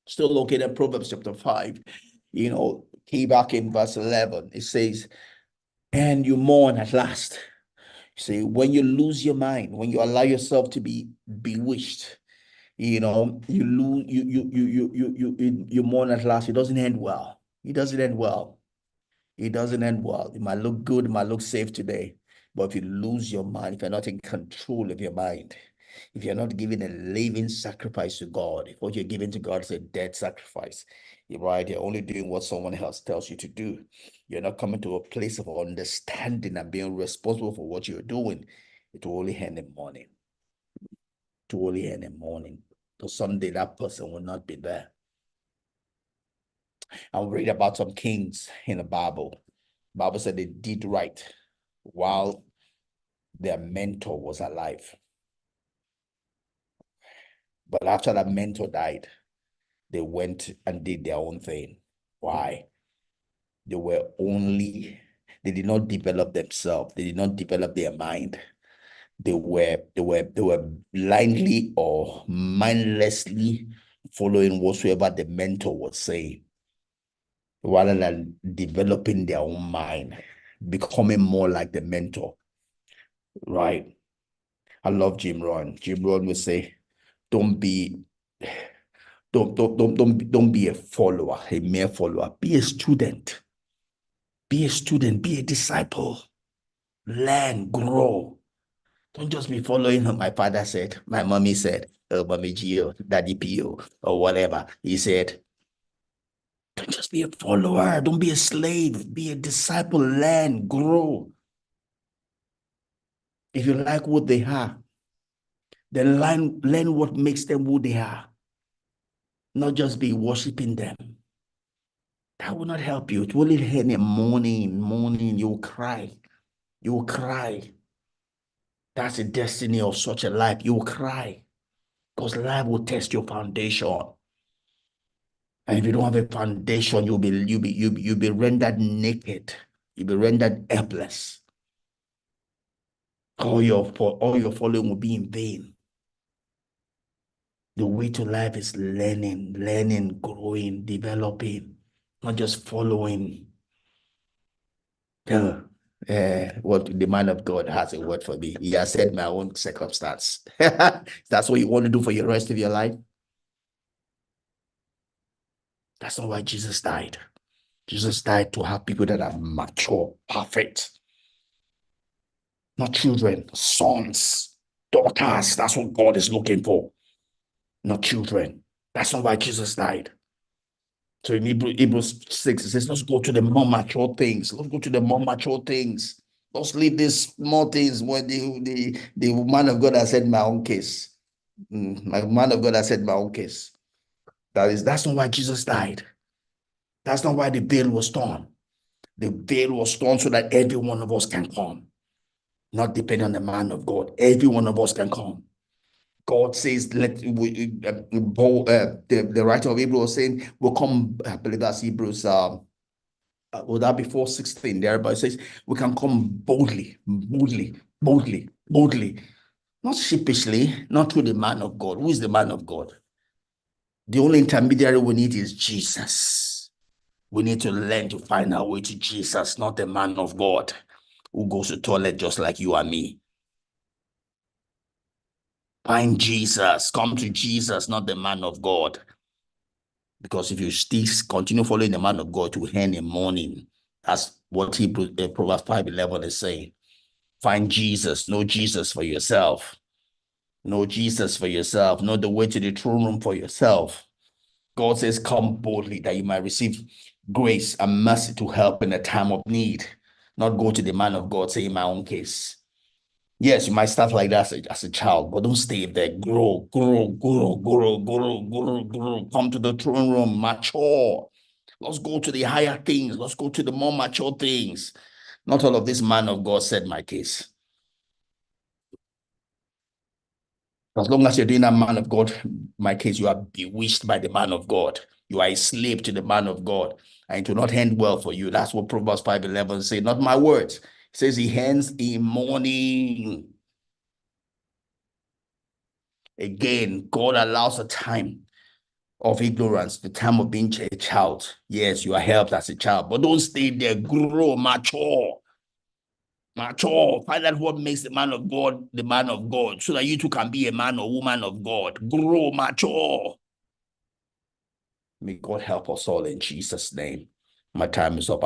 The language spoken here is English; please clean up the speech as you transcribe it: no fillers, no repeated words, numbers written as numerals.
Still located in Proverbs chapter 5, key back in verse 11, it says, and you mourn at last. See, when you lose your mind, when you allow yourself to be bewitched, you lose, you mourn at last. It doesn't end well. It doesn't end well. It doesn't end well. It might look good, it might look safe today, but if you lose your mind, if you're not in control of your mind, if you're not giving a living sacrifice to God, if what you're giving to God is a dead sacrifice, you're only doing what someone else tells you to do. You're not coming to a place of understanding and being responsible for what you're doing. It will only end in mourning. It will only end in mourning. So someday that person will not be there. I'll read about some kings in the Bible. The Bible said they did right while their mentor was alive. But after that mentor died, they went and did their own thing. Why? They did not develop themselves. They did not develop their mind. They were blindly or mindlessly following whatsoever the mentor was saying, rather than developing their own mind, becoming more like the mentor. Right? I love Jim Rohn. Jim Rohn would say, don't be don't be a follower, a mere follower. Be a student. Be a student, be a disciple. Learn, grow. Don't just be following what my father said, my mommy said, mommy Gio, daddy Pio, or whatever. He said, don't just be a follower. Don't be a slave. Be a disciple. Learn, grow. If you like what they are, then learn what makes them who they are. Not just be worshiping them. That will not help you. It will only end in mourning. You will cry. You will cry. That's the destiny of such a life. You will cry because life will test your foundation. And if you don't have a foundation, you'll be rendered naked. You'll be rendered helpless. All your following will be in vain. The way to life is learning, growing, developing, not just following. What the man of God has a word for me. He has said my own circumstance. That's what you want to do for the rest of your life. That's not why Jesus died. Jesus died to have people that are mature, perfect. Not children, sons, daughters. That's what God is looking for. Not children. That's not why Jesus died. So in Hebrews 6, it says, let's go to the more mature things. Let's go to the more mature things. Let's leave these small things when the man of God has said my own case. My man of God has said my own case. That's not why Jesus died. That's not why the veil was torn. The veil was torn so that every one of us can come. Not depending on the man of God. Every one of us can come. God says, the writer of Hebrews was saying, we'll come, I believe that's Hebrews, will that be 4:16 there? But it says, we can come boldly, not sheepishly, not through the man of God. Who is the man of God? The only intermediary we need is Jesus. We need to learn to find our way to Jesus, not the man of God who goes to toilet just like you and me. Find Jesus. Come to Jesus, not the man of God. Because if you still continue following the man of God to end in mourning, that's what Proverbs 5:11 is saying. Find Jesus. Know Jesus for yourself. Know Jesus for yourself. Know the way to the throne room for yourself. God says, come boldly that you might receive grace and mercy to help in a time of need. Not go to the man of God, say, in my own case. Yes, you might start like that as a child, but don't stay there. Grow. Come to the throne room, mature. Let's go to the higher things. Let's go to the more mature things. Not all of this man of God said my case. As long as you're doing that man of God, my case, you are bewitched by the man of God. You are a slave to the man of God. And it will not end well for you. That's what Proverbs 5:11 say. Not my words. It says he ends in mourning. Again, God allows a time of ignorance, the time of being a child. Yes, you are helped as a child, but don't stay there. Grow, mature. Mature. Find out what makes the man of God, so that you too can be a man or woman of God. Grow, mature. May God help us all in Jesus' name. My time is up.